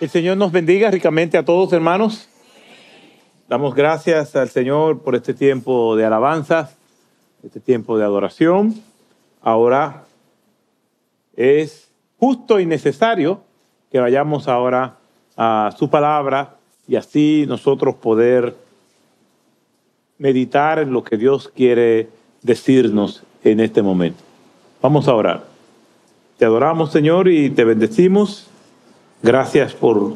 El Señor nos bendiga ricamente a todos, hermanos. Damos gracias al Señor por este tiempo de alabanza, este tiempo de adoración. Ahora es justo y necesario que vayamos ahora a su palabra y así nosotros poder meditar en lo que Dios quiere decirnos en este momento. Vamos a orar. Te adoramos, Señor, y te bendecimos. Gracias por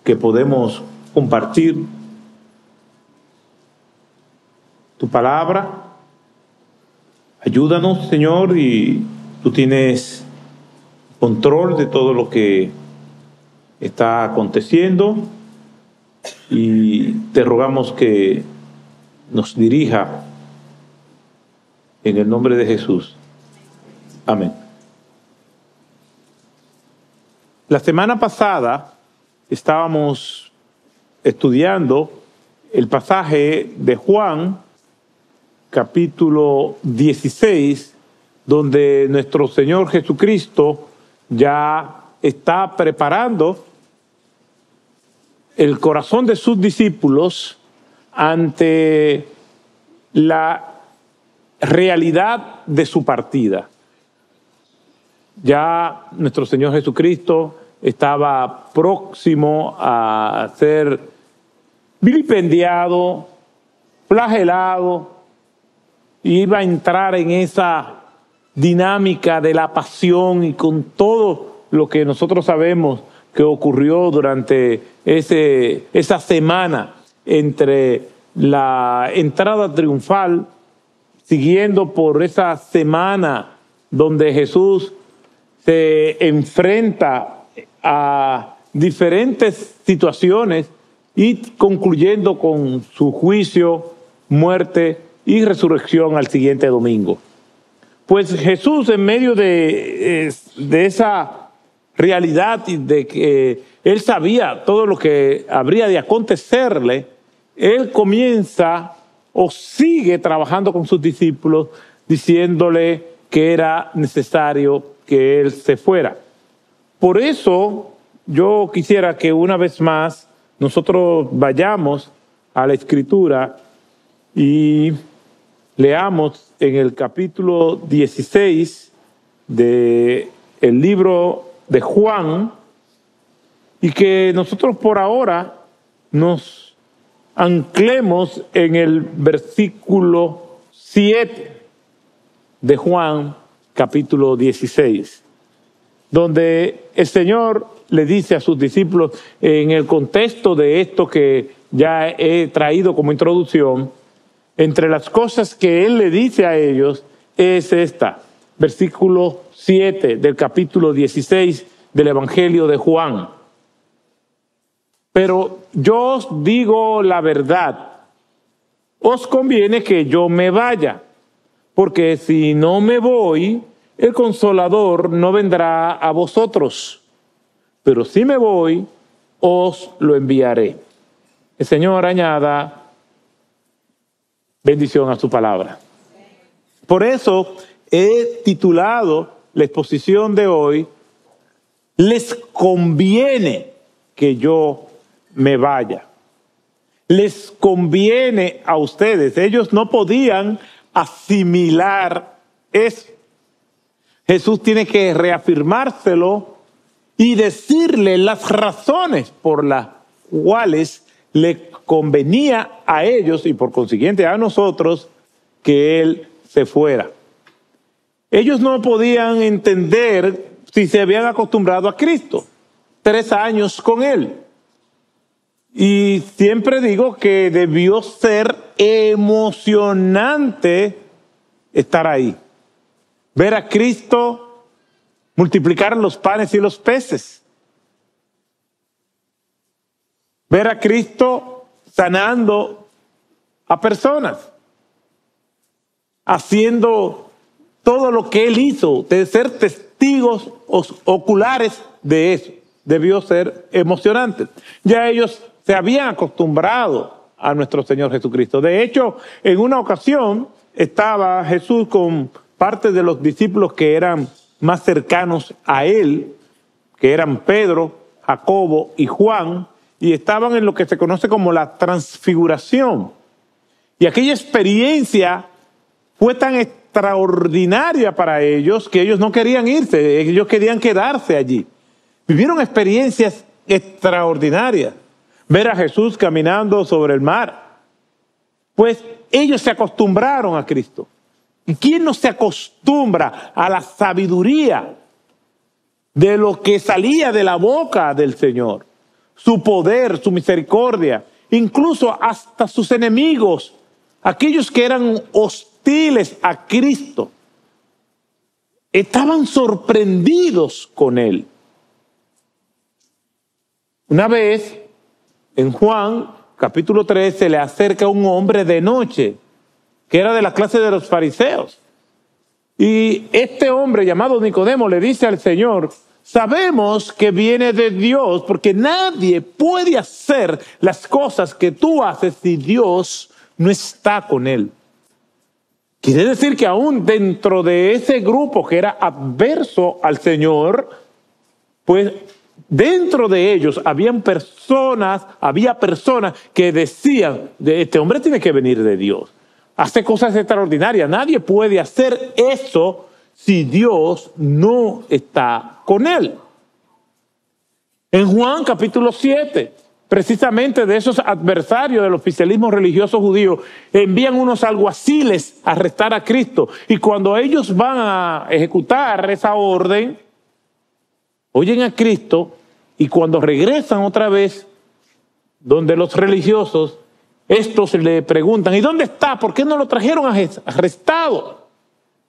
que podemos compartir tu palabra. Ayúdanos, Señor, y tú tienes control de todo lo que está aconteciendo y te rogamos que nos dirija en el nombre de Jesús. Amén. La semana pasada estábamos estudiando el pasaje de Juan, capítulo 16, donde nuestro Señor Jesucristo ya está preparando el corazón de sus discípulos ante la realidad de su partida. Ya nuestro Señor Jesucristo estaba próximo a ser vilipendiado, flagelado, y iba a entrar en esa dinámica de la pasión y con todo lo que nosotros sabemos que ocurrió durante esa semana entre la entrada triunfal, siguiendo por esa semana donde Jesús se enfrenta a diferentes situaciones y concluyendo con su juicio, muerte y resurrección al siguiente domingo. Pues Jesús, en medio de esa realidad y de que él sabía todo lo que habría de acontecerle, él comienza o sigue trabajando con sus discípulos diciéndole que era necesario que él se fuera. Por eso yo quisiera que una vez más nosotros vayamos a la Escritura y leamos en el capítulo 16 del libro de Juan y que nosotros por ahora nos anclemos en el versículo 7 de Juan, capítulo 16, donde el Señor le dice a sus discípulos, en el contexto de esto que ya he traído como introducción, entre las cosas que Él le dice a ellos es esta, versículo 7 del capítulo 16 del Evangelio de Juan. Pero yo os digo la verdad, os conviene que yo me vaya, porque si no me voy, el Consolador no vendrá a vosotros, pero si me voy, os lo enviaré. El Señor añada bendición a su palabra. Por eso he titulado la exposición de hoy, les conviene que yo me vaya. Les conviene a ustedes. Ellos no podían asimilar eso. Jesús tiene que reafirmárselo y decirle las razones por las cuales le convenía a ellos y por consiguiente a nosotros que Él se fuera. Ellos no podían entender si se habían acostumbrado a Cristo, 3 años con Él. Y siempre digo que debió ser emocionante estar ahí. Ver a Cristo multiplicar los panes y los peces. Ver a Cristo sanando a personas. Haciendo todo lo que Él hizo, de ser testigos oculares de eso. Debió ser emocionante. Ya ellos se habían acostumbrado a nuestro Señor Jesucristo. De hecho, en una ocasión estaba Jesús con parte de los discípulos que eran más cercanos a Él, que eran Pedro, Jacobo y Juan, y estaban en lo que se conoce como la transfiguración. Y aquella experiencia fue tan extraordinaria para ellos que ellos no querían irse, ellos querían quedarse allí. Vivieron experiencias extraordinarias. Ver a Jesús caminando sobre el mar. Pues ellos se acostumbraron a Cristo. ¿Y quién no se acostumbra a la sabiduría de lo que salía de la boca del Señor? Su poder, su misericordia, incluso hasta sus enemigos, aquellos que eran hostiles a Cristo, estaban sorprendidos con Él. Una vez, en Juan, capítulo 3, se le acerca un hombre de noche, que era de la clase de los fariseos. Y este hombre llamado Nicodemo le dice al Señor: sabemos que viene de Dios, porque nadie puede hacer las cosas que tú haces si Dios no está con él. Quiere decir que aún dentro de ese grupo que era adverso al Señor, pues dentro de ellos había personas que decían: este hombre tiene que venir de Dios. Hace cosas extraordinarias. Nadie puede hacer eso si Dios no está con él. En Juan capítulo 7, precisamente de esos adversarios del oficialismo religioso judío, envían unos alguaciles a arrestar a Cristo. Y cuando ellos van a ejecutar esa orden, oyen a Cristo, y cuando regresan otra vez donde los religiosos, estos le preguntan: ¿y dónde está? ¿Por qué no lo trajeron arrestado?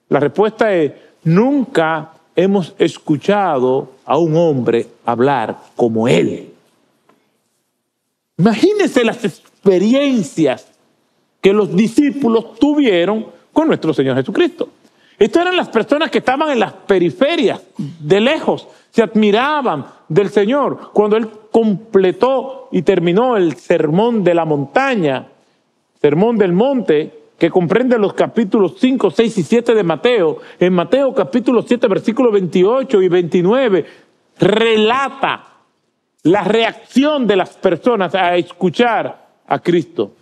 La respuesta es: nunca hemos escuchado a un hombre hablar como él. Imagínense las experiencias que los discípulos tuvieron con nuestro Señor Jesucristo. Estas eran las personas que estaban en las periferias, de lejos, se admiraban del Señor. Cuando Él completó y terminó el sermón de la montaña, sermón del monte, que comprende los capítulos 5, 6 y 7 de Mateo, en Mateo capítulo 7, versículos 28 y 29, relata la reacción de las personas a escuchar a Cristo.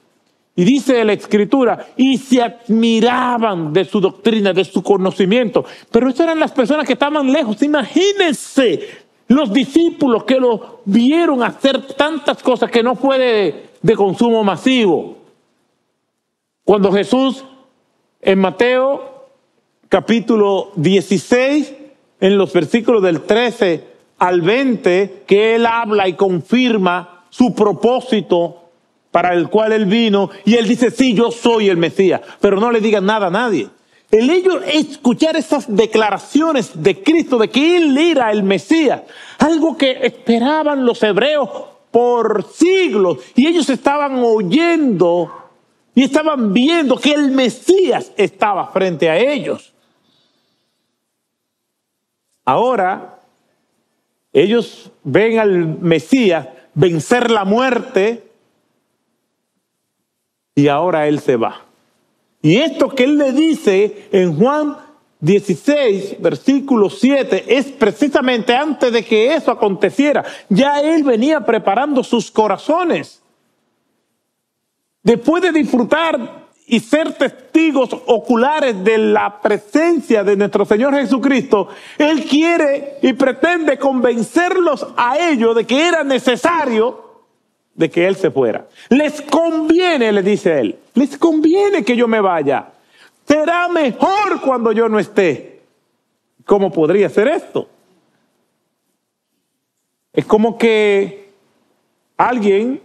Y dice la Escritura: y se admiraban de su doctrina, de su conocimiento. Pero esas eran las personas que estaban lejos. Imagínense los discípulos que lo vieron hacer tantas cosas que no fue de consumo masivo. Cuando Jesús, en Mateo capítulo 16, en los versículos del 13 al 20, que Él habla y confirma su propósito para el cual Él vino, y Él dice: sí, yo soy el Mesías, pero no le digan nada a nadie. El ellos escuchar esas declaraciones de Cristo, de que Él era el Mesías, algo que esperaban los hebreos por siglos, y ellos estaban oyendo y estaban viendo que el Mesías estaba frente a ellos. Ahora, ellos ven al Mesías vencer la muerte, y ahora Él se va. Y esto que Él le dice en Juan 16, versículo 7, es precisamente antes de que eso aconteciera. Ya Él venía preparando sus corazones. Después de disfrutar y ser testigos oculares de la presencia de nuestro Señor Jesucristo, Él quiere y pretende convencerlos a ellos de que era necesario de que Él se fuera. Les conviene, le dice Él, les conviene que yo me vaya. Será mejor cuando yo no esté. ¿Cómo podría ser esto? Es como que alguien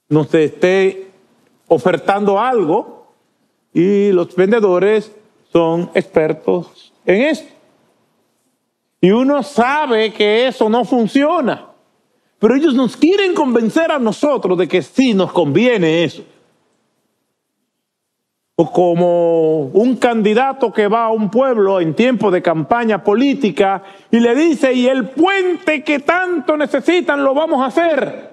nos esté ofertando algo y los vendedores son expertos en esto. Y uno sabe que eso no funciona. Pero ellos nos quieren convencer a nosotros de que sí nos conviene eso. O como un candidato que va a un pueblo en tiempo de campaña política y le dice: y el puente que tanto necesitan lo vamos a hacer,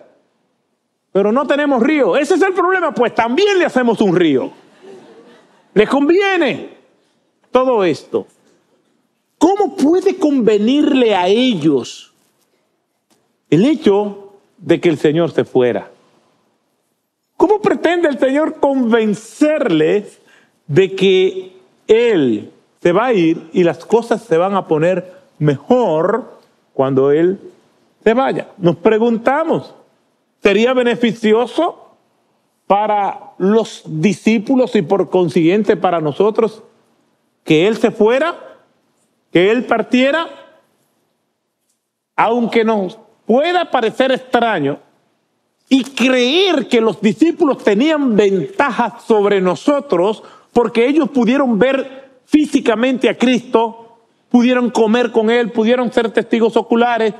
pero no tenemos río. Ese es el problema, pues también le hacemos un río. ¿Les conviene todo esto? ¿Cómo puede convenirle a ellos el hecho de que el Señor se fuera. ¿Cómo pretende el Señor convencerles de que Él se va a ir y las cosas se van a poner mejor cuando Él se vaya? Nos preguntamos, ¿sería beneficioso para los discípulos y por consiguiente para nosotros que Él se fuera, que Él partiera? Aunque nos pueda parecer extraño y creer que los discípulos tenían ventajas sobre nosotros porque ellos pudieron ver físicamente a Cristo, pudieron comer con Él, pudieron ser testigos oculares,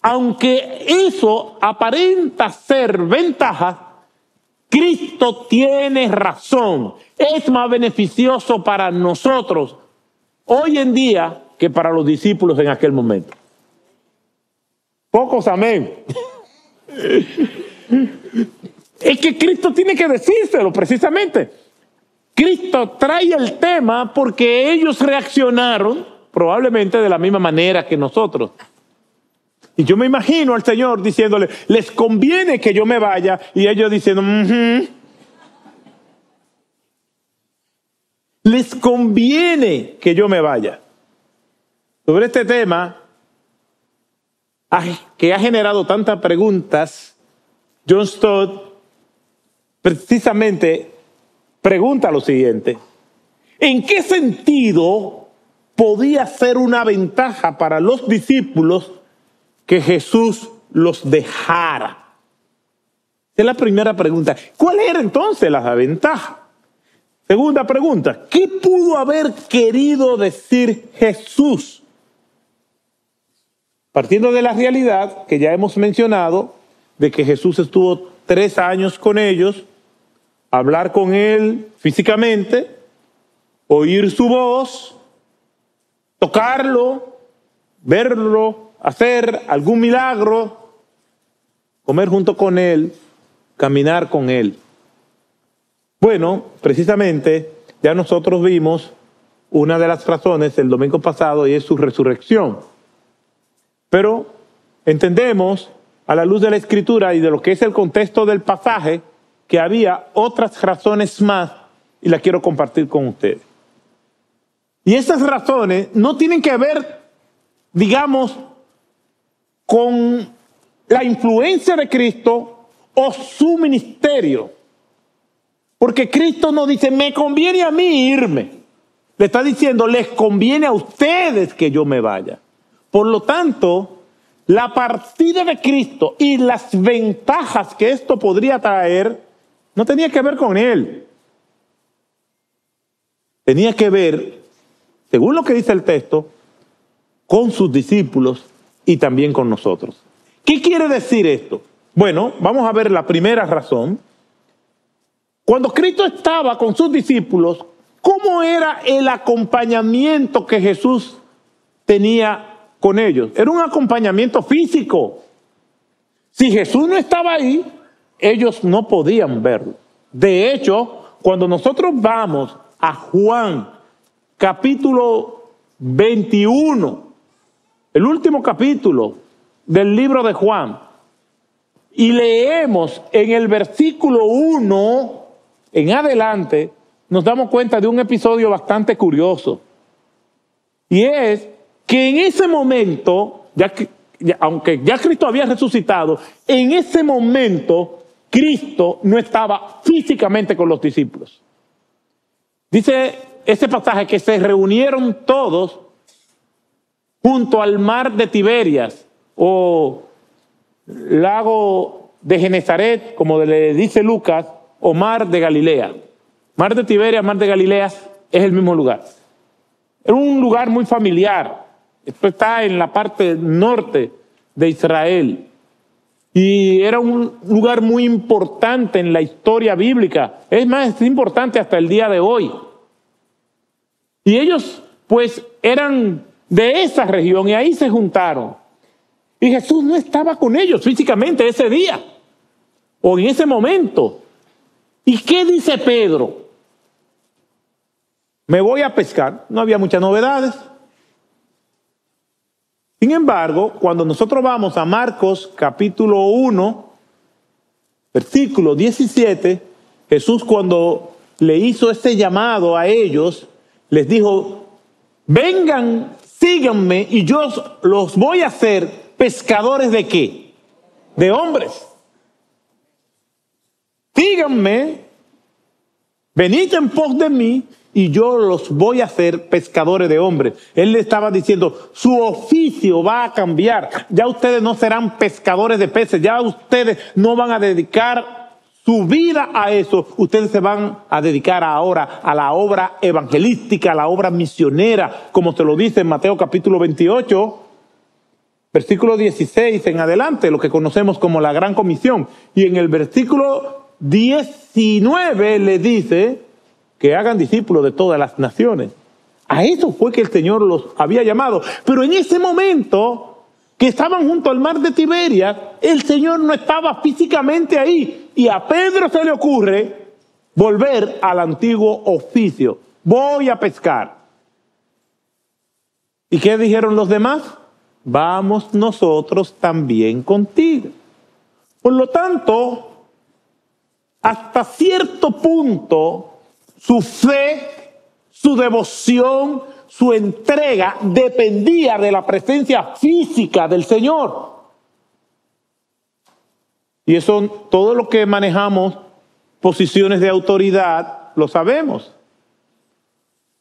aunque eso aparenta ser ventaja, Cristo tiene razón. Es más beneficioso para nosotros hoy en día que para los discípulos en aquel momento. Pocos amén. Es que Cristo tiene que decírselo precisamente. Cristo trae el tema porque ellos reaccionaron probablemente de la misma manera que nosotros. Y yo me imagino al Señor diciéndole, les conviene que yo me vaya, y ellos diciendo, les conviene que yo me vaya. Sobre este tema, que ha generado tantas preguntas, John Stott precisamente pregunta lo siguiente: ¿en qué sentido podía ser una ventaja para los discípulos que Jesús los dejara? Esa es la primera pregunta. ¿Cuál era entonces la ventaja? Segunda pregunta: ¿qué pudo haber querido decir Jesús? Partiendo de la realidad que ya hemos mencionado, de que Jesús estuvo 3 años con ellos, hablar con Él físicamente, oír su voz, tocarlo, verlo, hacer algún milagro, comer junto con Él, caminar con Él. Bueno, precisamente ya nosotros vimos una de las razones el domingo pasado, y es su resurrección. Pero entendemos, a la luz de la Escritura y de lo que es el contexto del pasaje, que había otras razones más, y las quiero compartir con ustedes. Y esas razones no tienen que ver, digamos, con la influencia de Cristo o su ministerio. Porque Cristo no dice, me conviene a mí irme. Le está diciendo, les conviene a ustedes que yo me vaya. Por lo tanto, la partida de Cristo y las ventajas que esto podría traer no tenía que ver con Él. Tenía que ver, según lo que dice el texto, con sus discípulos y también con nosotros. ¿Qué quiere decir esto? Bueno, vamos a ver la primera razón. Cuando Cristo estaba con sus discípulos, ¿cómo era el acompañamiento que Jesús tenía con ellos? Era un acompañamiento físico. Si Jesús no estaba ahí, ellos no podían verlo. De hecho, cuando nosotros vamos a Juan, capítulo 21, el último capítulo del libro de Juan, y leemos en el versículo 1 en adelante, nos damos cuenta de un episodio bastante curioso. Y es que en ese momento, aunque ya Cristo había resucitado, en ese momento Cristo no estaba físicamente con los discípulos. Dice ese pasaje que se reunieron todos junto al mar de Tiberias, o lago de Genezaret, como le dice Lucas, o mar de Galilea. Mar de Tiberias, mar de Galilea es el mismo lugar. Era un lugar muy familiar. Esto está en la parte norte de Israel. Y era un lugar muy importante en la historia bíblica. Es más, es importante hasta el día de hoy. Y ellos, pues, eran de esa región y ahí se juntaron. Y Jesús no estaba con ellos físicamente ese día o en ese momento. ¿Y qué dice Pedro? Me voy a pescar. No había muchas novedades. Sin embargo, cuando nosotros vamos a Marcos capítulo 1, versículo 17, Jesús cuando le hizo este llamado a ellos, les dijo, vengan, síganme y yo los voy a hacer pescadores ¿de qué? De hombres. Síganme, venid en pos de mí y yo los voy a hacer pescadores de hombres. Él le estaba diciendo, su oficio va a cambiar. Ya ustedes no serán pescadores de peces, ya ustedes no van a dedicar su vida a eso. Ustedes se van a dedicar ahora a la obra evangelística, a la obra misionera, como se lo dice en Mateo capítulo 28, versículo 16 en adelante, lo que conocemos como la Gran Comisión. Y en el versículo 19 le dice que hagan discípulos de todas las naciones. A eso fue que el Señor los había llamado. Pero en ese momento que estaban junto al mar de Tiberias, el Señor no estaba físicamente ahí. Y a Pedro se le ocurre volver al antiguo oficio. Voy a pescar. ¿Y qué dijeron los demás? Vamos nosotros también contigo. Por lo tanto, hasta cierto punto, su fe, su devoción, su entrega dependía de la presencia física del Señor. Y eso, todo lo que manejamos, posiciones de autoridad, lo sabemos.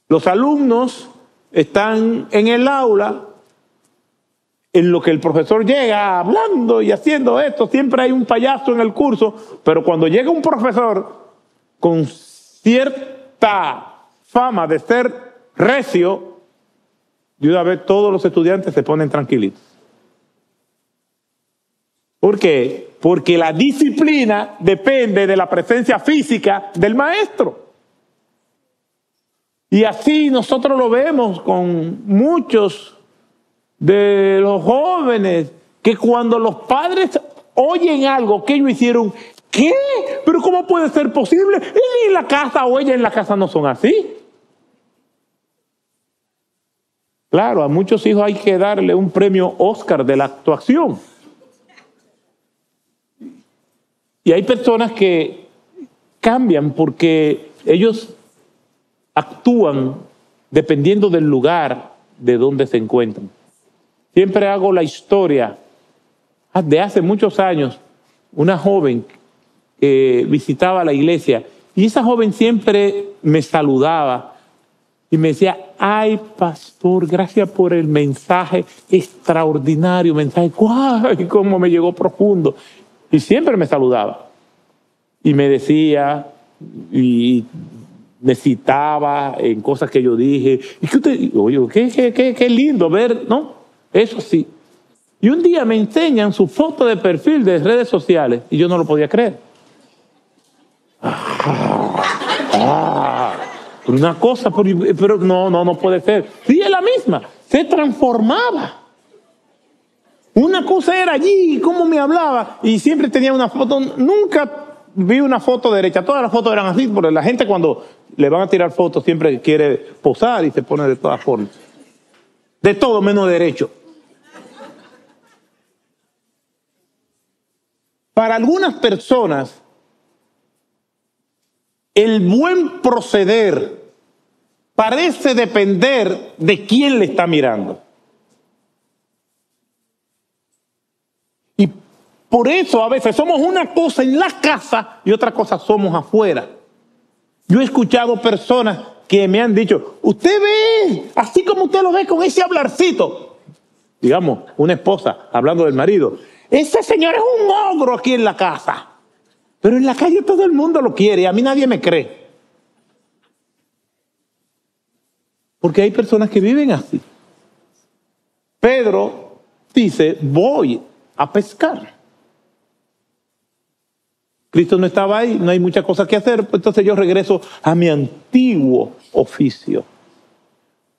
Los alumnos están en el aula, en lo que el profesor llega hablando y haciendo esto, siempre hay un payaso en el curso, pero cuando llega un profesor con cierta fama de ser recio, de una vez todos los estudiantes se ponen tranquilitos. ¿Por qué? Porque la disciplina depende de la presencia física del maestro. Y así nosotros lo vemos con muchos de los jóvenes, que cuando los padres oyen algo que ellos hicieron, ¿qué? ¿Pero cómo puede ser posible? Él en la casa o ella en la casa no son así. Claro, a muchos hijos hay que darle un premio Oscar de la actuación. Y hay personas que cambian porque ellos actúan dependiendo del lugar de donde se encuentran. Siempre hago la historia de hace muchos años, una joven que visitaba la iglesia y esa joven siempre me saludaba y me decía, ay pastor, gracias por el mensaje extraordinario, mensaje, ¡guay! Cómo me llegó profundo. Y siempre me saludaba y me decía y me citaba en cosas que yo dije. Y que usted, oye, qué lindo ver, ¿no? Eso sí. Y un día me enseñan su foto de perfil de redes sociales y yo no lo podía creer. Una cosa, pero no puede ser. Sí, es la misma. Se transformaba. Una cosa era allí, cómo me hablaba, y siempre tenía una foto. Nunca vi una foto derecha. Todas las fotos eran así, porque la gente cuando le van a tirar fotos siempre quiere posar y se pone de todas formas. De todo menos derecho. Para algunas personas, el buen proceder parece depender de quién le está mirando. Y por eso a veces somos una cosa en la casa y otra cosa somos afuera. Yo he escuchado personas que me han dicho, usted ve, así como usted lo ve con ese hablarcito. Digamos, una esposa hablando del marido. Ese señor es un ogro aquí en la casa. Pero en la calle todo el mundo lo quiere y a mí nadie me cree. Porque hay personas que viven así. Pedro dice, voy a pescar. Cristo no estaba ahí, no hay muchas cosas que hacer, entonces yo regreso a mi antiguo oficio.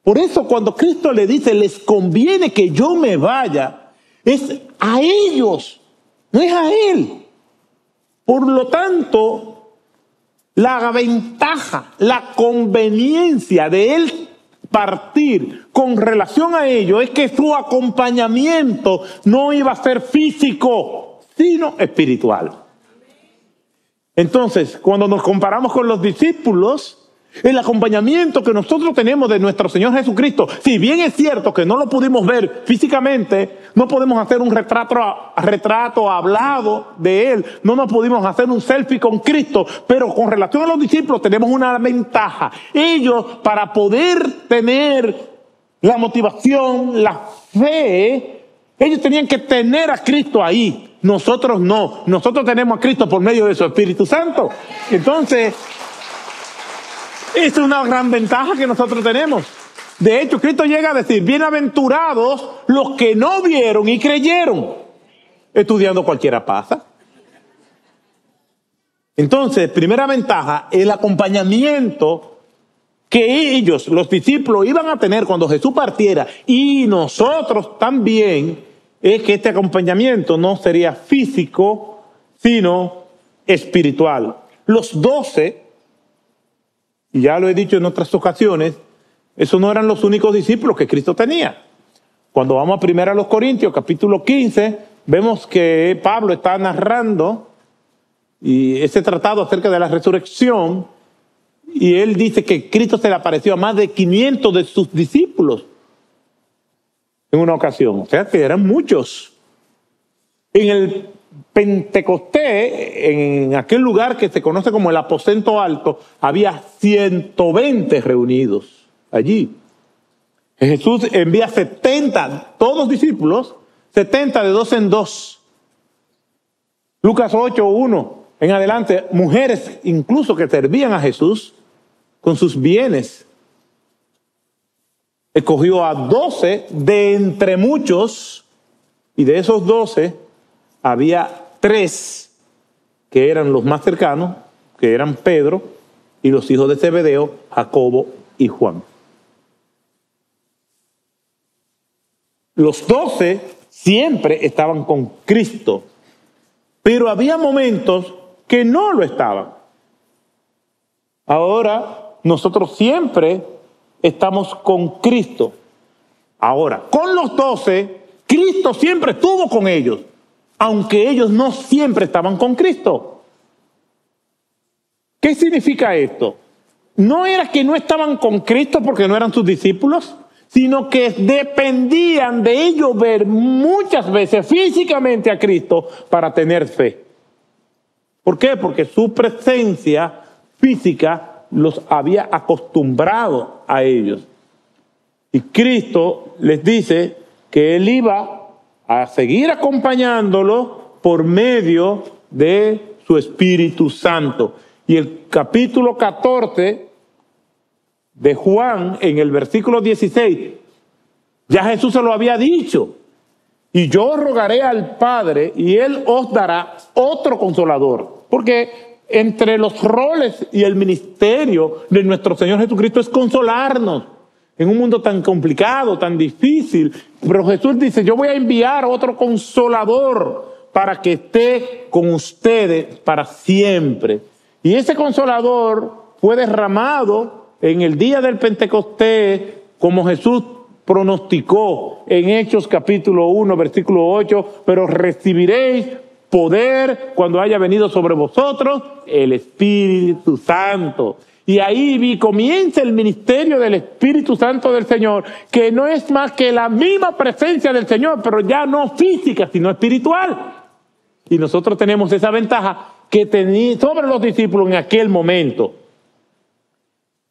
Por eso cuando Cristo le dice, les conviene que yo me vaya, es a ellos, no es a Él. Por lo tanto, la ventaja, la conveniencia de Él partir con relación a ello es que su acompañamiento no iba a ser físico, sino espiritual. Entonces, cuando nos comparamos con los discípulos, el acompañamiento que nosotros tenemos de nuestro Señor Jesucristo, si bien es cierto que no lo pudimos ver físicamente, no podemos hacer un retrato hablado de Él, no nos pudimos hacer un selfie con Cristo, pero con relación a los discípulos tenemos una ventaja. Ellos, para poder tener la motivación, la fe, ellos tenían que tener a Cristo ahí. Nosotros no. Nosotros tenemos a Cristo por medio de su Espíritu Santo. Entonces, esa es una gran ventaja que nosotros tenemos. De hecho, Cristo llega a decir, bienaventurados los que no vieron y creyeron. Estudiando cualquiera pasa. Entonces, primera ventaja, el acompañamiento que ellos, los discípulos, iban a tener cuando Jesús partiera, y nosotros también, es que este acompañamiento no sería físico, sino espiritual. Los 12, y ya lo he dicho en otras ocasiones, esos no eran los únicos discípulos que Cristo tenía. Cuando vamos a 1 Corintios, capítulo 15, vemos que Pablo está narrando y ese tratado acerca de la resurrección, y él dice que Cristo se le apareció a más de 500 de sus discípulos en una ocasión. O sea que eran muchos. En el Pentecostés, en aquel lugar que se conoce como el aposento alto, había 120 reunidos allí. Jesús envía 70, todos discípulos, 70 de dos en dos. Lucas 8:1 en adelante, mujeres incluso que servían a Jesús con sus bienes. Escogió a 12 de entre muchos, y de esos 12 había 3 que eran los más cercanos, que eran Pedro y los hijos de Zebedeo, Jacobo y Juan. Los 12 siempre estaban con Cristo, pero había momentos que no lo estaban. Ahora, nosotros siempre estamos con Cristo. Ahora, con los 12, Cristo siempre estuvo con ellos, aunque ellos no siempre estaban con Cristo. ¿Qué significa esto? No era que no estaban con Cristo porque no eran sus discípulos, sino que dependían de ellos ver muchas veces físicamente a Cristo para tener fe. ¿Por qué? Porque su presencia física los había acostumbrado a ellos. Y Cristo les dice que Él iba a seguir acompañándolo por medio de su Espíritu Santo. Y el capítulo 14 de Juan, en el versículo 16, ya Jesús se lo había dicho. Y yo rogaré al Padre y Él os dará otro consolador. Porque entre los roles y el ministerio de nuestro Señor Jesucristo es consolarnos en un mundo tan complicado, tan difícil. Pero Jesús dice, yo voy a enviar otro consolador para que esté con ustedes para siempre. Y ese consolador fue derramado en el día del Pentecostés, como Jesús pronosticó en Hechos capítulo 1, versículo 8, pero recibiréis poder cuando haya venido sobre vosotros el Espíritu Santo. Y ahí comienza el ministerio del Espíritu Santo del Señor, que no es más que la misma presencia del Señor, pero ya no física, sino espiritual. Y nosotros tenemos esa ventaja que tenía sobre los discípulos en aquel momento.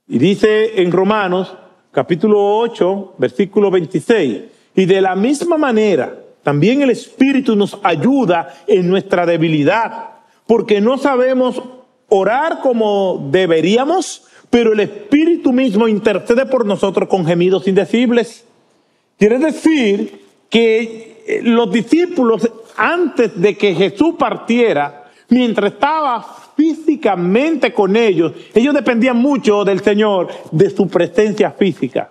Y dice en Romanos, capítulo 8, versículo 26, y de la misma manera, también el Espíritu nos ayuda en nuestra debilidad, porque no sabemos orar como deberíamos, pero el Espíritu mismo intercede por nosotros con gemidos indecibles. Quiere decir que los discípulos, antes de que Jesús partiera, mientras estaba físicamente con ellos, ellos dependían mucho del Señor, de su presencia física.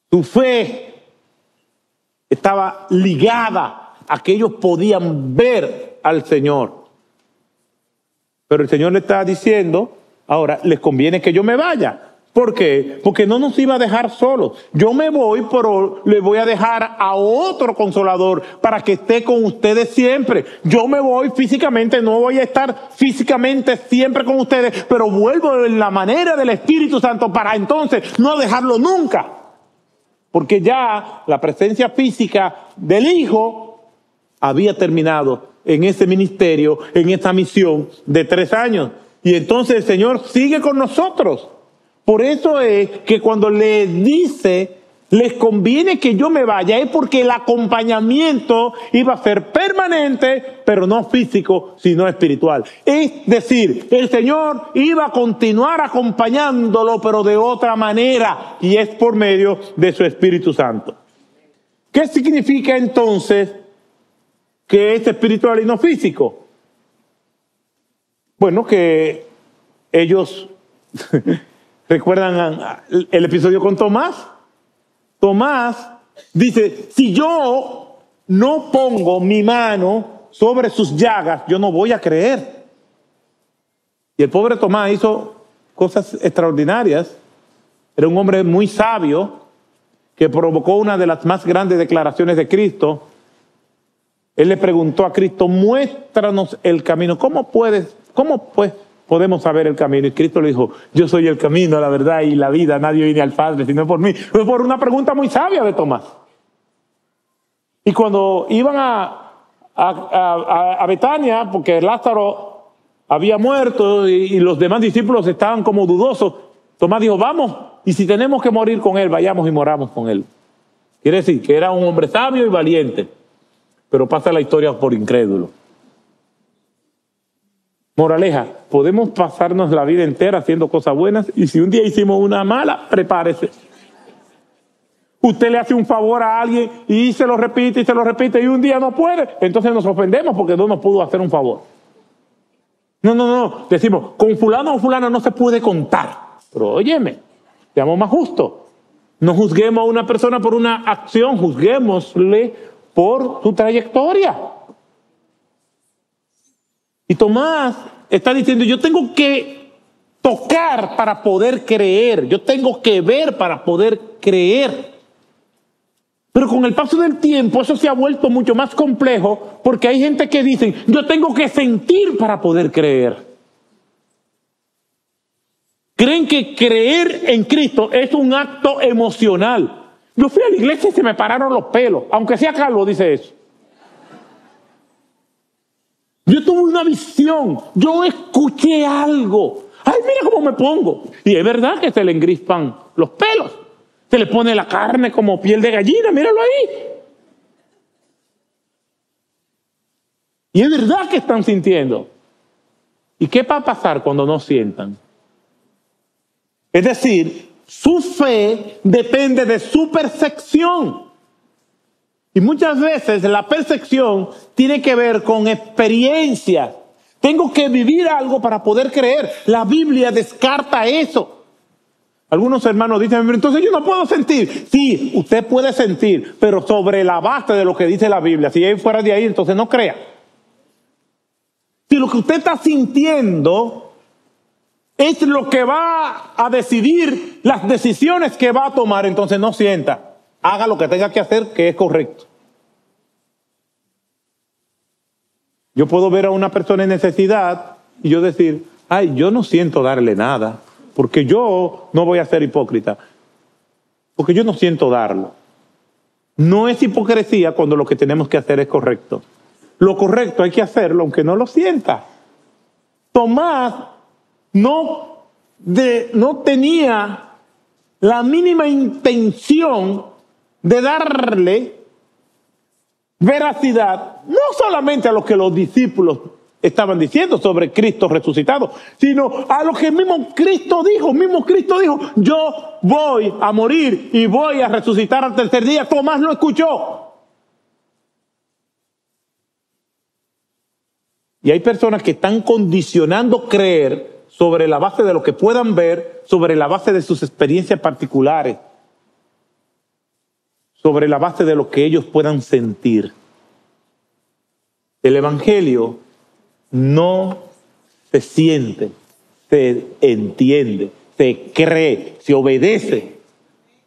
Su fe estaba ligada a que ellos podían ver al Señor. Pero el Señor le está diciendo, ahora les conviene que yo me vaya, ¿Por qué? Porque no nos iba a dejar solos. Yo me voy, pero le voy a dejar a otro consolador para que esté con ustedes siempre. Yo me voy físicamente, no voy a estar físicamente siempre con ustedes, pero vuelvo en la manera del Espíritu Santo para entonces no dejarlo nunca. Porque ya la presencia física del Hijo había terminado en ese ministerio, en esta misión de 3 años. Y entonces el Señor sigue con nosotros. Por eso es que cuando le dice, les conviene que yo me vaya, es porque el acompañamiento iba a ser permanente, pero no físico, sino espiritual. Es decir, el Señor iba a continuar acompañándolo, pero de otra manera, y es por medio de su Espíritu Santo. ¿Qué significa entonces que es espiritual y no físico? Bueno, que ellos... ¿Recuerdan el episodio con Tomás? Tomás dice, si yo no pongo mi mano sobre sus llagas, yo no voy a creer. Y el pobre Tomás hizo cosas extraordinarias. Era un hombre muy sabio que provocó una de las más grandes declaraciones de Cristo. Él le preguntó a Cristo, muéstranos el camino. ¿Cómo pues podemos saber el camino? Y Cristo le dijo, yo soy el camino, la verdad y la vida, nadie viene al Padre sino por mí. Fue por una pregunta muy sabia de Tomás. Y cuando iban a Betania, porque Lázaro había muerto y los demás discípulos estaban como dudosos, Tomás dijo, vamos, y si tenemos que morir con él, vayamos y moramos con él. Quiere decir que era un hombre sabio y valiente, pero pasa la historia por incrédulo. Moraleja, podemos pasarnos la vida entera haciendo cosas buenas y si un día hicimos una mala, prepárese. Usted le hace un favor a alguien y se lo repite y un día no puede, entonces nos ofendemos porque no nos pudo hacer un favor. No, decimos, con fulano o fulana no se puede contar. Pero óyeme, seamos más justos. No juzguemos a una persona por una acción, juzguémosle por su trayectoria. Y Tomás está diciendo, yo tengo que tocar para poder creer, yo tengo que ver para poder creer. Pero con el paso del tiempo eso se ha vuelto mucho más complejo porque hay gente que dice, yo tengo que sentir para poder creer. Creen que creer en Cristo es un acto emocional. Yo fui a la iglesia y se me pararon los pelos, aunque sea calvo, dice eso. Yo tuve una visión, yo escuché algo. Ay, mira cómo me pongo. Y es verdad que se le engrispan los pelos. Se le pone la carne como piel de gallina, míralo ahí. Y es verdad que están sintiendo. ¿Y qué va a pasar cuando no sientan? Es decir, su fe depende de su percepción. Y muchas veces la percepción tiene que ver con experiencias. Tengo que vivir algo para poder creer. La Biblia descarta eso. Algunos hermanos dicen, entonces yo no puedo sentir. Sí, usted puede sentir, pero sobre la base de lo que dice la Biblia. Si él fuera de ahí, entonces no crea. Si lo que usted está sintiendo es lo que va a decidir las decisiones que va a tomar, entonces no sienta. Haga lo que tenga que hacer, que es correcto. Yo puedo ver a una persona en necesidad y yo decir, ay, yo no siento darle nada, porque yo no voy a ser hipócrita, porque yo no siento darlo. No es hipocresía cuando lo que tenemos que hacer es correcto. Lo correcto hay que hacerlo aunque no lo sienta. Tomás no tenía la mínima intención de darle veracidad, no solamente a lo que los discípulos estaban diciendo sobre Cristo resucitado, sino a lo que mismo Cristo dijo. Mismo Cristo dijo, yo voy a morir y voy a resucitar al tercer día. Tomás lo escuchó. Y hay personas que están condicionando creer sobre la base de lo que puedan ver, sobre la base de sus experiencias particulares, sobre la base de lo que ellos puedan sentir. El Evangelio no se siente, se entiende. se cree, se obedece.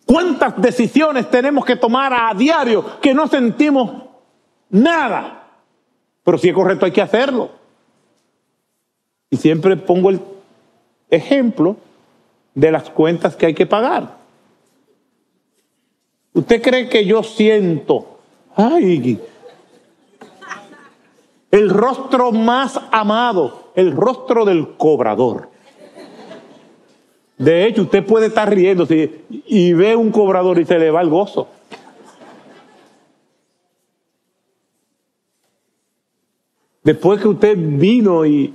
¿Cuántas decisiones tenemos que tomar a diario que no sentimos nada? Pero si es correcto hay que hacerlo. Y siempre pongo el ejemplo de las cuentas que hay que pagar. ¿Usted cree que yo siento, el rostro más amado, el rostro del cobrador? De hecho, usted puede estar riéndose y ve un cobrador y se le va el gozo. Después que usted vino y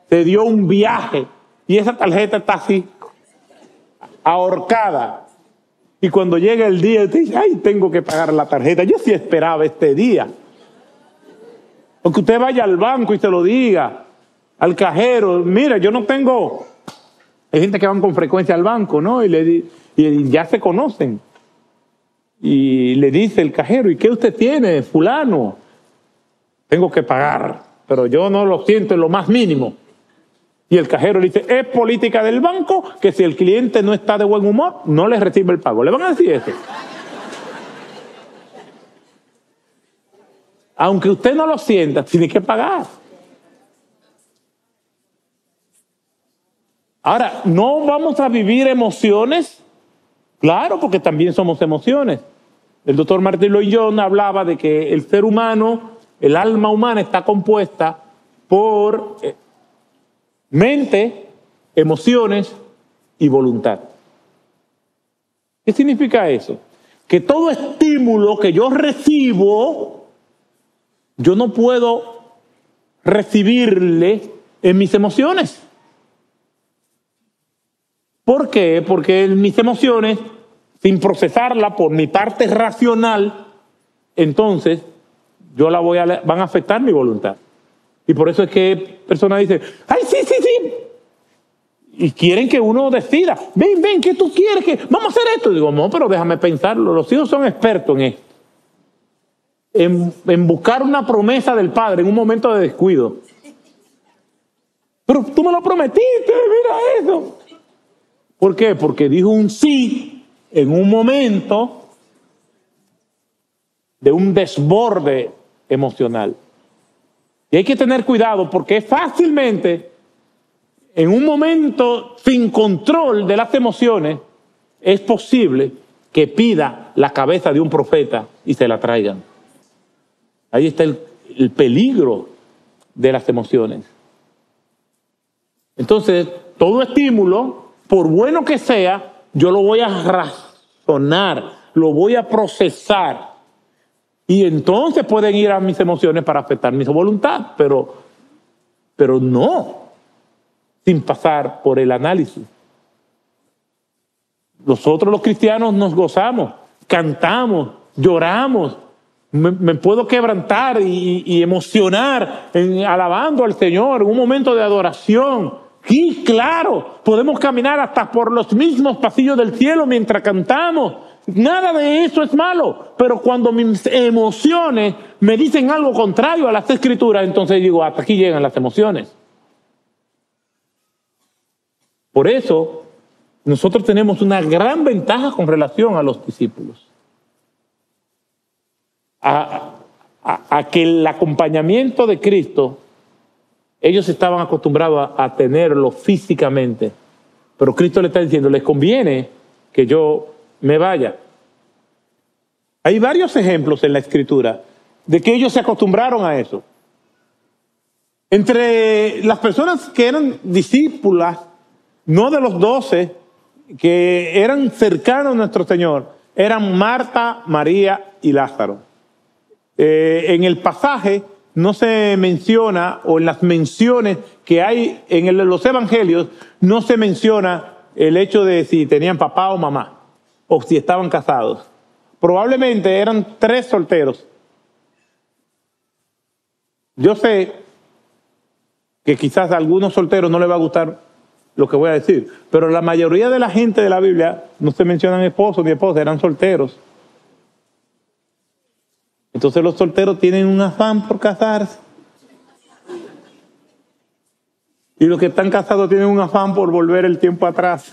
se dio un viaje y esa tarjeta está así, ahorcada. Y cuando llega el día, usted dice, ay, tengo que pagar la tarjeta. Yo sí esperaba este día. Porque usted vaya al banco y se lo diga al cajero, mira, yo no tengo... Hay gente que van con frecuencia al banco, ¿no? Y ya se conocen. Y le dice el cajero, ¿y qué usted tiene, fulano? Tengo que pagar, pero yo no lo siento en lo más mínimo. Y el cajero le dice, es política del banco que si el cliente no está de buen humor, no le recibe el pago. ¿Le van a decir eso? Aunque usted no lo sienta, tiene que pagar. Ahora, ¿no vamos a vivir emociones? Claro, porque también somos emociones. El doctor Martin Lloyd Jones hablaba de que el ser humano, el alma humana está compuesta por mente, emociones y voluntad. ¿Qué significa eso? Que todo estímulo que yo recibo, yo no puedo recibirle en mis emociones. ¿Por qué? Porque mis emociones, sin procesarla por mi parte racional, entonces van a afectar mi voluntad. Y por eso es que personas dicen, ¡ay, sí! Y quieren que uno decida, ven, ¿qué tú quieres? Vamos a hacer esto. Y digo, no, pero déjame pensarlo. Los hijos son expertos en esto. En buscar una promesa del padre en un momento de descuido. Pero tú me lo prometiste, mira eso. ¿Por qué? Porque dijo un sí en un momento de un desborde emocional. Y hay que tener cuidado porque fácilmente, en un momento sin control de las emociones, es posible que pida la cabeza de un profeta y se la traigan. Ahí está el peligro de las emociones. Entonces, todo estímulo, por bueno que sea, yo lo voy a razonar, lo voy a procesar. Y entonces pueden ir a mis emociones para afectar mi voluntad, pero no sin pasar por el análisis. Nosotros los cristianos nos gozamos, cantamos, lloramos, me puedo quebrantar y emocionar alabando al Señor en un momento de adoración. Y claro, podemos caminar hasta por los mismos pasillos del cielo mientras cantamos. Nada de eso es malo, pero cuando mis emociones me dicen algo contrario a las Escrituras, entonces digo, hasta aquí llegan las emociones. Por eso, nosotros tenemos una gran ventaja con relación a los discípulos. A que el acompañamiento de Cristo, ellos estaban acostumbrados a tenerlo físicamente, pero Cristo le está diciendo, les conviene que yo me vaya. Hay varios ejemplos en la Escritura de que ellos se acostumbraron a eso. Entre las personas que eran discípulas, no de los 12, que eran cercanos a nuestro Señor, eran Marta, María y Lázaro. En el pasaje no se menciona, o en las menciones que hay en los evangelios, no se menciona el hecho de si tenían papá o mamá, o si estaban casados. Probablemente eran 3 solteros. Yo sé que quizás a algunos solteros no les va a gustar lo que voy a decir, pero la mayoría de la gente de la Biblia no se mencionan esposos ni esposas, eran solteros. Entonces los solteros tienen un afán por casarse. Y los que están casados tienen un afán por volver el tiempo atrás.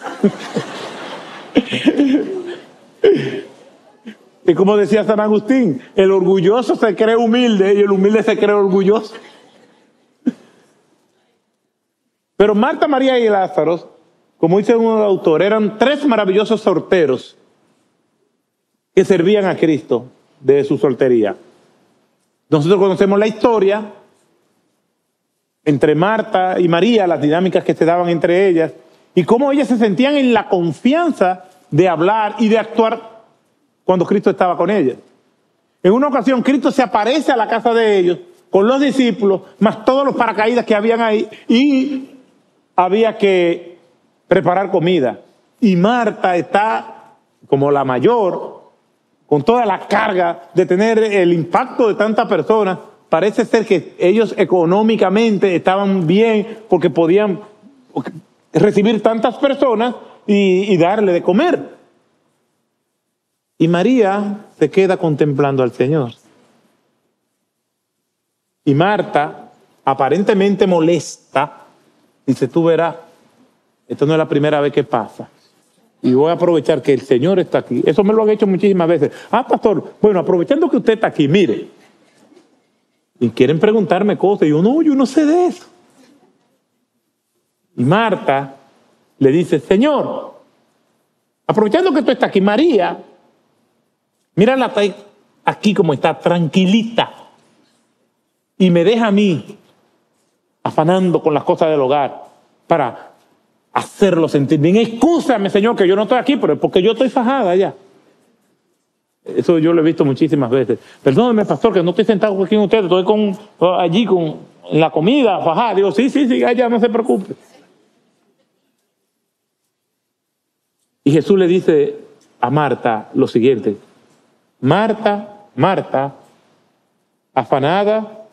Y como decía San Agustín, el orgulloso se cree humilde y el humilde se cree orgulloso. Pero Marta, María y Lázaro, como dice uno de los autores, eran 3 maravillosos solteros que servían a Cristo de su soltería. Nosotros conocemos la historia entre Marta y María, las dinámicas que se daban entre ellas y cómo ellas se sentían en la confianza de hablar y de actuar cuando Cristo estaba con ellas. En una ocasión Cristo se aparece a la casa de ellos con los discípulos, más todos los paracaídas que habían ahí, y había que preparar comida. Y Marta está como la mayor, con toda la carga de tener el impacto de tantas personas. Parece ser que ellos económicamente estaban bien porque podían recibir tantas personas y darle de comer. Y María se queda contemplando al Señor. Y Marta, aparentemente molesta, dice: tú verás, esto no es la primera vez que pasa. Y voy a aprovechar que el Señor está aquí. Eso me lo han hecho muchísimas veces. Pastor, bueno, aprovechando que usted está aquí, mire. Y quieren preguntarme cosas. Y yo no sé de eso. Y Marta le dice: Señor, aprovechando que tú estás aquí, María, mírala aquí como está, tranquilita. Y me deja a mí afanando con las cosas del hogar para hacerlo sentir bien. Excúsame, Señor, que yo no estoy aquí, pero es porque yo estoy fajada ya. Eso yo lo he visto muchísimas veces. Perdóneme, pastor, que no estoy sentado aquí con ustedes, estoy allí con la comida fajada. Digo, sí, ya no se preocupe. Y Jesús le dice a Marta lo siguiente: Marta, Marta, afanada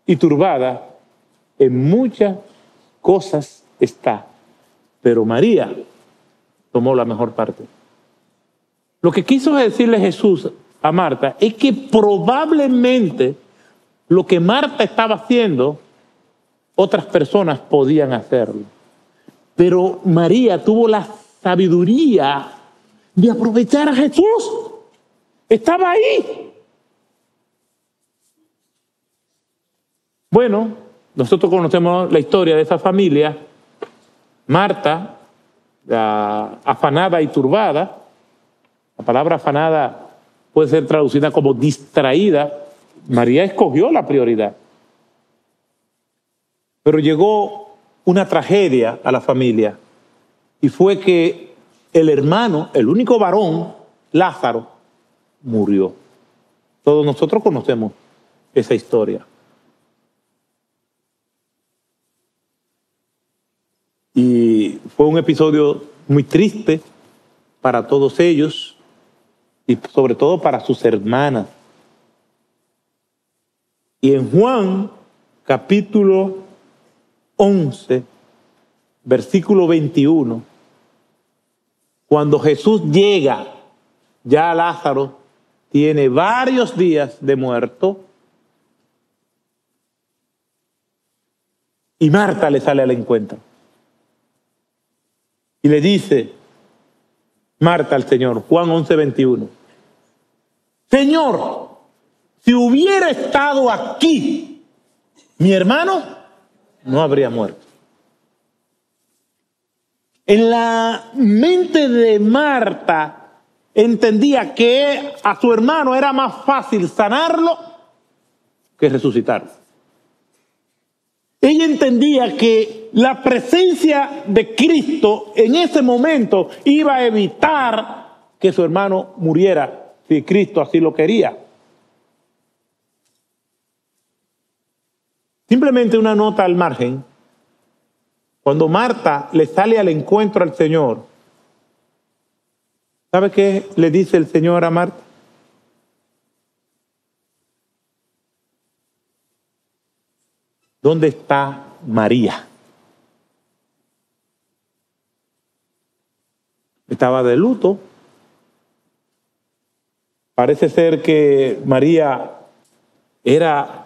y turbada, en muchas cosas está, pero María tomó la mejor parte. Lo que quiso decirle Jesús a Marta es que probablemente lo que Marta estaba haciendo, otras personas podían hacerlo. Pero María tuvo la sabiduría de aprovechar a Jesús. Estaba ahí. Bueno, nosotros conocemos la historia de esa familia. Marta, afanada y turbada. La palabra afanada puede ser traducida como distraída. María escogió la prioridad. Pero llegó una tragedia a la familia. Y fue que el hermano, el único varón, Lázaro, murió. Todos nosotros conocemos esa historia. Y fue un episodio muy triste para todos ellos y sobre todo para sus hermanas. Y en Juan, capítulo 11, versículo 21, cuando Jesús llega, ya Lázaro tiene varios días de muerto, y Marta le sale al encuentro. Y le dice Marta al Señor, Juan 11, 21, Señor, si hubiera estado aquí, mi hermano no habría muerto. En la mente de Marta entendía que a su hermano era más fácil sanarlo que resucitarlo. Ella entendía que la presencia de Cristo en ese momento iba a evitar que su hermano muriera, si Cristo así lo quería. Simplemente una nota al margen. Cuando Marta le sale al encuentro al Señor, ¿sabe qué le dice el Señor a Marta? ¿Dónde está María? Estaba de luto. Parece ser que María era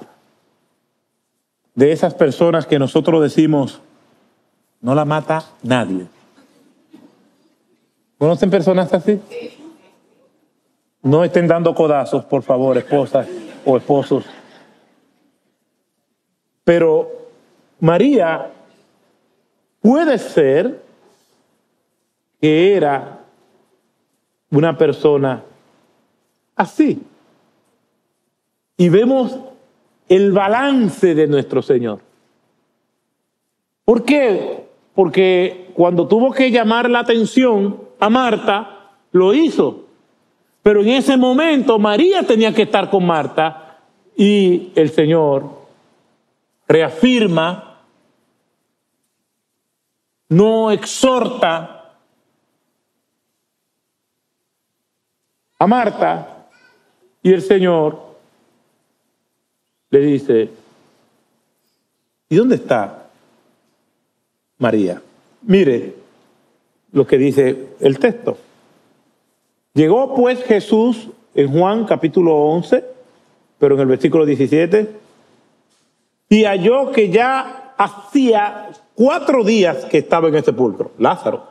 de esas personas que nosotros decimos no la mata nadie. ¿Conocen personas así? No estén dando codazos, por favor, esposas o esposos. Pero María puede ser que era una persona así. Y vemos el balance de nuestro Señor. ¿Por qué? Porque cuando tuvo que llamar la atención a Marta, lo hizo. Pero en ese momento María tenía que estar con Marta y el Señor reafirma, no exhorta a Marta y el Señor le dice, ¿y dónde está María? Mire lo que dice el texto. Llegó pues Jesús en Juan capítulo 11, pero en el versículo 17, y halló que ya hacía 4 días que estaba en el sepulcro, Lázaro.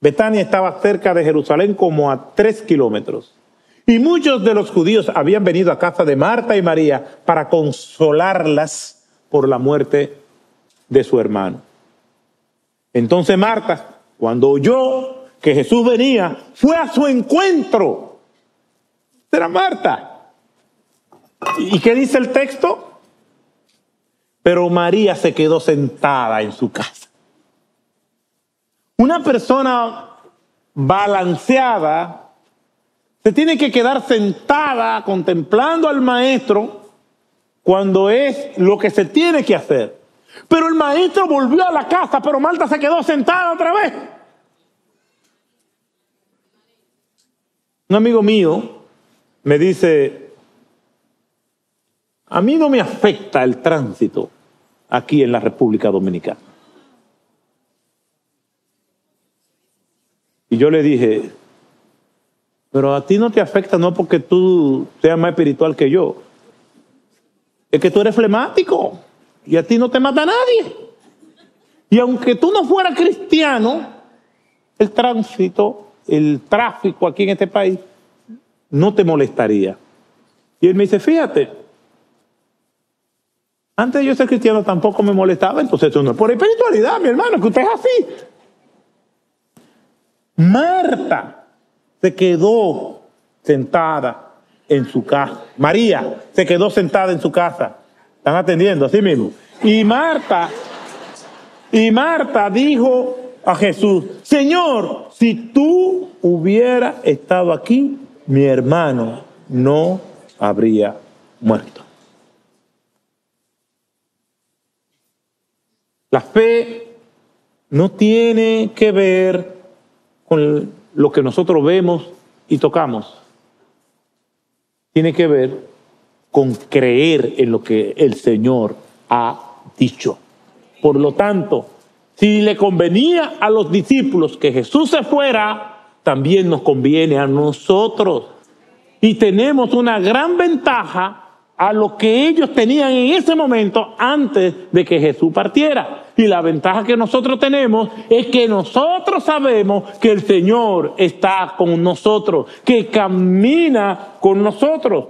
Betania estaba cerca de Jerusalén como a 3 kilómetros. Y muchos de los judíos habían venido a casa de Marta y María para consolarlas por la muerte de su hermano. Entonces Marta, cuando oyó que Jesús venía, fue a su encuentro. Era Marta. ¿Y qué dice el texto? Pero María se quedó sentada en su casa. Una persona balanceada se tiene que quedar sentada contemplando al maestro cuando es lo que se tiene que hacer. Pero el maestro volvió a la casa, pero Marta se quedó sentada otra vez. Un amigo mío me dice, a mí no me afecta el tránsito aquí en la República Dominicana. Y yo le dije, pero a ti no te afecta no porque tú seas más espiritual que yo. Es que tú eres flemático y a ti no te mata nadie. Y aunque tú no fueras cristiano, el tránsito, el tráfico aquí en este país no te molestaría. Y él me dice, fíjate, antes de yo ser cristiano tampoco me molestaba, entonces eso no es por espiritualidad, mi hermano, que usted es así. Marta se quedó sentada en su casa. María se quedó sentada en su casa. ¿Están atendiendo? Así mismo. Y Marta dijo a Jesús, Señor, si tú hubieras estado aquí, mi hermano no habría muerto. La fe no tiene que ver con lo que nosotros vemos y tocamos. Tiene que ver con creer en lo que el Señor ha dicho. Por lo tanto, si le convenía a los discípulos que Jesús se fuera, también nos conviene a nosotros. Y tenemos una gran ventaja a lo que ellos tenían en ese momento antes de que Jesús partiera. Y la ventaja que nosotros tenemos es que nosotros sabemos que el Señor está con nosotros, que camina con nosotros.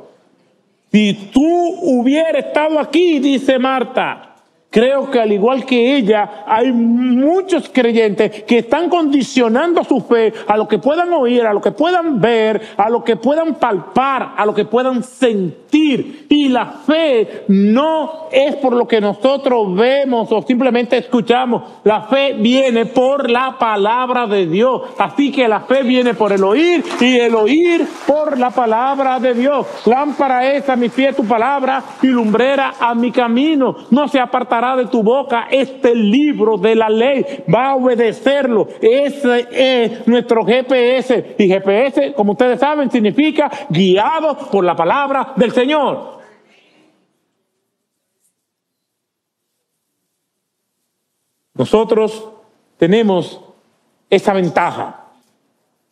Si tú hubieras estado aquí, dice Marta, creo que al igual que ella, hay muchos creyentes que están condicionando su fe a lo que puedan oír, a lo que puedan ver, a lo que puedan palpar, a lo que puedan sentir. Y la fe no es por lo que nosotros vemos o simplemente escuchamos. La fe viene por la palabra de Dios. Así que la fe viene por el oír y el oír por la palabra de Dios. Lámpara es a mi pie tu palabra y lumbrera a mi camino. No se apartará de tu boca este libro de la ley, va a obedecerlo. Ese es nuestro GPS, y GPS, como ustedes saben, significa guiado por la palabra del Señor. Nosotros tenemos esa ventaja.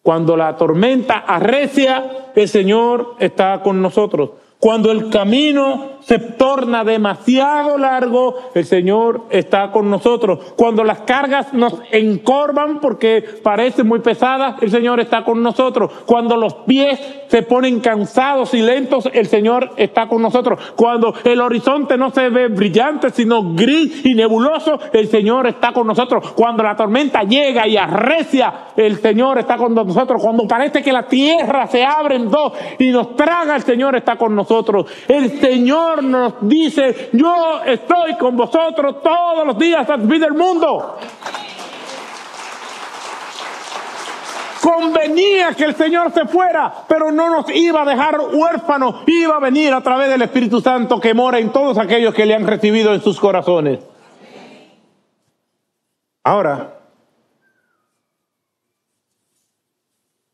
Cuando la tormenta arrecia, el Señor está con nosotros. Cuando el camino se torna demasiado largo, el Señor está con nosotros. Cuando las cargas nos encorvan porque parecen muy pesadas, el Señor está con nosotros. Cuando los pies se ponen cansados y lentos, el Señor está con nosotros. Cuando el horizonte no se ve brillante, sino gris y nebuloso, el Señor está con nosotros. Cuando la tormenta llega y arrecia, el Señor está con nosotros. Cuando parece que la tierra se abre en dos y nos traga, el Señor está con nosotros. El Señor nos dice: yo estoy con vosotros todos los días hasta el fin del mundo. Convenía que el Señor se fuera, pero no nos iba a dejar huérfanos. Iba a venir a través del Espíritu Santo que mora en todos aquellos que le han recibido en sus corazones. Ahora,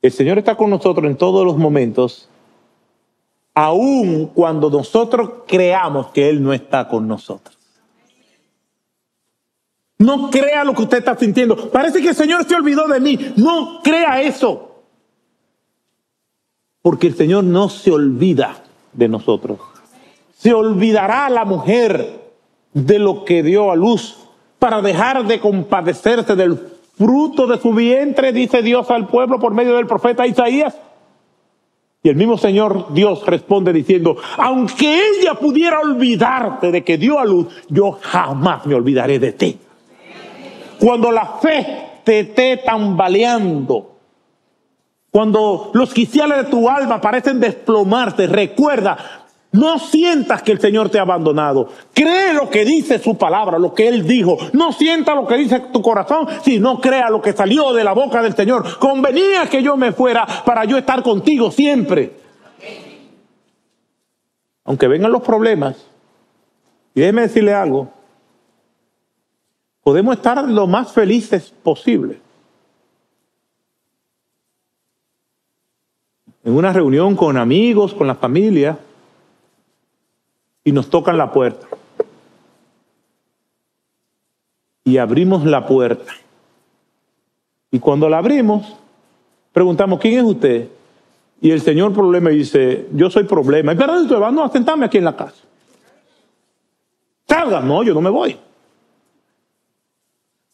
el Señor está con nosotros en todos los momentos, aun cuando nosotros creamos que Él no está con nosotros. No crea lo que usted está sintiendo. Parece que el Señor se olvidó de mí. No crea eso. Porque el Señor no se olvida de nosotros. Se olvidará la mujer de lo que dio a luz para dejar de compadecerse del fruto de su vientre, dice Dios al pueblo por medio del profeta Isaías. Y el mismo Señor Dios responde diciendo: aunque ella pudiera olvidarte de que dio a luz, yo jamás me olvidaré de ti. Cuando la fe te esté tambaleando, cuando los quiciales de tu alma parecen desplomarte, recuerda, no sientas que el Señor te ha abandonado. Cree lo que dice su palabra, lo que Él dijo. No sienta lo que dice tu corazón, sino crea lo que salió de la boca del Señor. Convenía que yo me fuera para yo estar contigo siempre. Aunque vengan los problemas, y déjeme decirle algo, podemos estar lo más felices posible. En una reunión con amigos, con la familia, y nos tocan la puerta. Y abrimos la puerta. Y cuando la abrimos, preguntamos: ¿quién es usted? Y el señor Problema dice: yo soy Problema. ¿Pero dónde vas? No, a sentarme aquí en la casa. Salga. No, yo no me voy.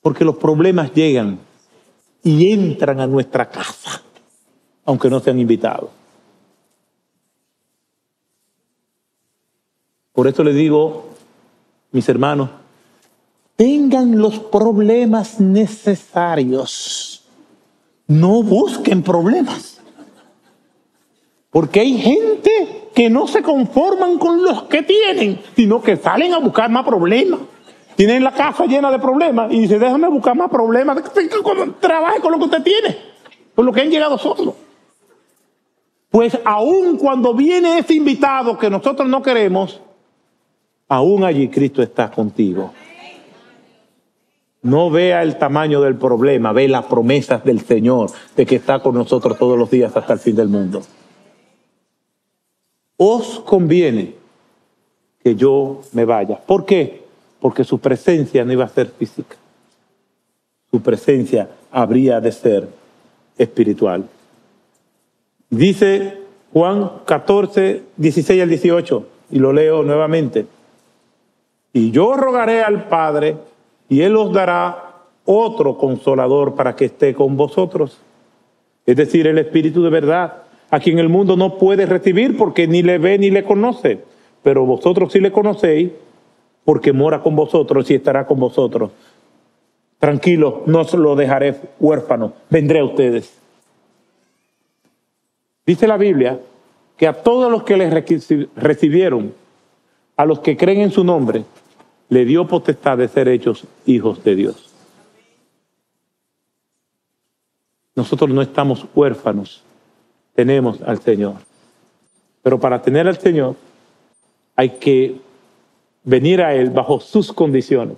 Porque los problemas llegan y entran a nuestra casa, aunque no sean invitados. Por eso les digo, mis hermanos, tengan los problemas necesarios. No busquen problemas. Porque hay gente que no se conforman con los que tienen, sino que salen a buscar más problemas. Tienen la casa llena de problemas y dice: déjame buscar más problemas. Trabaje con lo que usted tiene, con lo que han llegado solos. Pues aun cuando viene ese invitado que nosotros no queremos, aún allí Cristo está contigo. No vea el tamaño del problema, ve las promesas del Señor de que está con nosotros todos los días hasta el fin del mundo. Os conviene que yo me vaya. ¿Por qué? Porque su presencia no iba a ser física. Su presencia habría de ser espiritual. Dice Juan 14, 16 al 18, y lo leo nuevamente. Y yo rogaré al Padre, y Él os dará otro consolador para que esté con vosotros. Es decir, el Espíritu de verdad, a quien el mundo no puede recibir porque ni le ve ni le conoce. Pero vosotros sí le conocéis, porque mora con vosotros y estará con vosotros. Tranquilo, no os lo dejaré huérfano, vendré a ustedes. Dice la Biblia que a todos los que le recibieron, a los que creen en su nombre, le dio potestad de ser hechos hijos de Dios. Nosotros no estamos huérfanos, tenemos al Señor. Pero para tener al Señor hay que venir a Él bajo sus condiciones.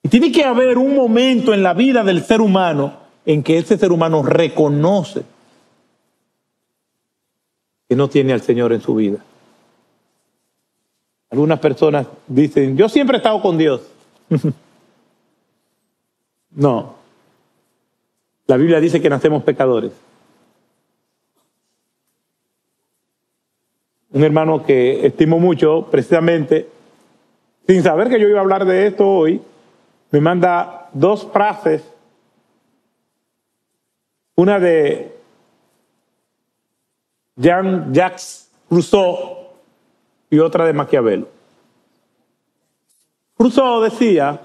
Y tiene que haber un momento en la vida del ser humano en que ese ser humano reconoce que no tiene al Señor en su vida. Algunas personas dicen: yo siempre he estado con Dios. No. La Biblia dice que nacemos pecadores. un hermano que estimo mucho, precisamente, sin saber que yo iba a hablar de esto hoy, me manda dos frases, una de Jean-Jacques Rousseau y otra de Maquiavelo. Rousseau decía,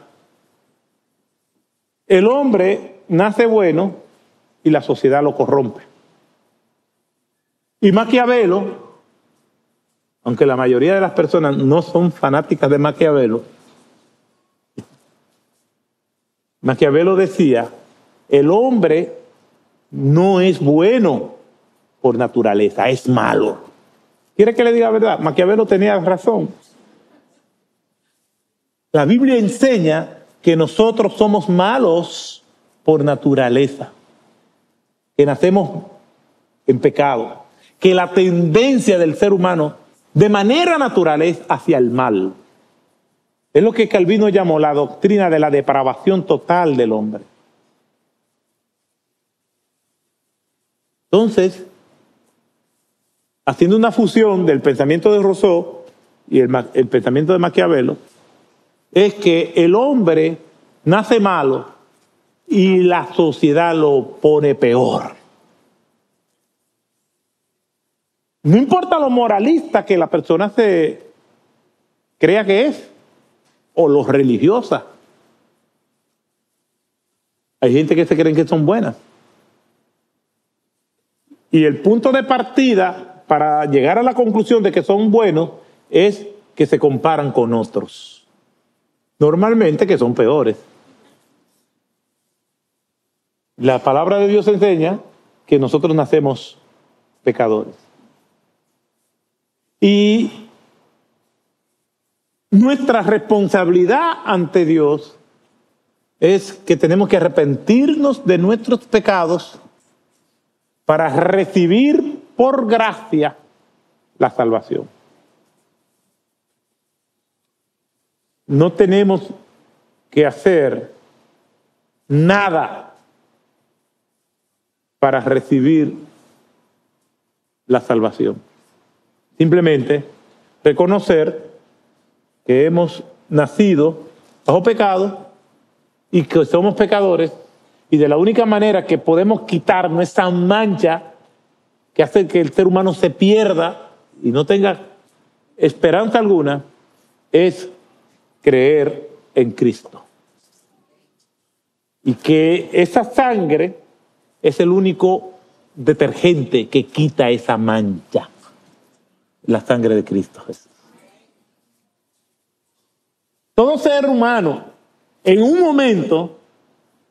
el hombre nace bueno y la sociedad lo corrompe. Y Maquiavelo, aunque la mayoría de las personas no son fanáticas de Maquiavelo, Maquiavelo decía, el hombre no es bueno por naturaleza, es malo. ¿Quiere que le diga la verdad? Maquiavelo tenía razón. La Biblia enseña que nosotros somos malos por naturaleza, que nacemos en pecado, que la tendencia del ser humano de manera natural es hacia el mal. Es lo que Calvino llamó la doctrina de la depravación total del hombre. Entonces, haciendo una fusión del pensamiento de Rousseau y el pensamiento de Maquiavelo, es que el hombre nace malo y la sociedad lo pone peor. No importa lo moralista que la persona se crea que es, o lo religiosa. Hay gente que se creen que son buenas. Y el punto de partida para llegar a la conclusión de que son buenos es que se comparan con otros. Normalmente que son peores. La palabra de Dios enseña que nosotros nacemos pecadores. Y nuestra responsabilidad ante Dios es que tenemos que arrepentirnos de nuestros pecados para recibir por gracia la salvación. No tenemos que hacer nada para recibir la salvación. Simplemente reconocer que hemos nacido bajo pecado y que somos pecadores, y de la única manera que podemos quitarnos esa mancha que hace que el ser humano se pierda y no tenga esperanza alguna es creer en Cristo. Y que esa sangre es el único detergente que quita esa mancha. La sangre de Cristo Jesús. Todo ser humano, en un momento,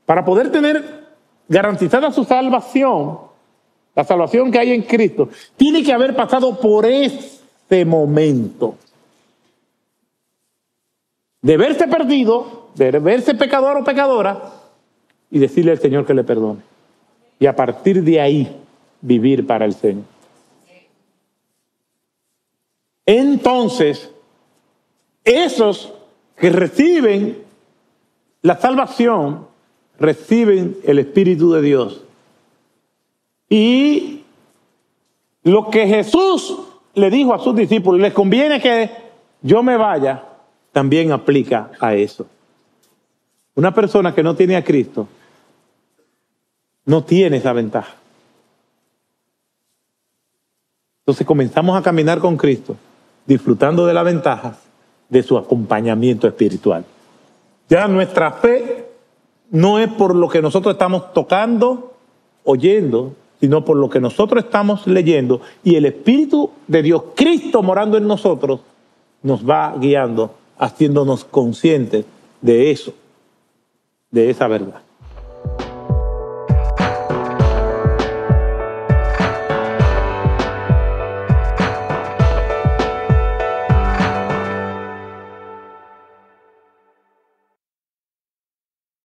para poder tener garantizada su salvación, la salvación que hay en Cristo, tiene que haber pasado por ese momento de verse perdido, de verse pecador o pecadora, y decirle al Señor que le perdone. Y a partir de ahí, vivir para el Señor. Entonces, esos que reciben la salvación, reciben el Espíritu de Dios. Y lo que Jesús le dijo a sus discípulos, les conviene que yo me vaya, también aplica a eso. Una persona que no tiene a Cristo no tiene esa ventaja. Entonces comenzamos a caminar con Cristo, disfrutando de las ventajas de su acompañamiento espiritual. Ya nuestra fe no es por lo que nosotros estamos tocando, oyendo, sino por lo que nosotros estamos leyendo, y el Espíritu de Dios, Cristo morando en nosotros, nos va guiando, haciéndonos conscientes de eso, de esa verdad.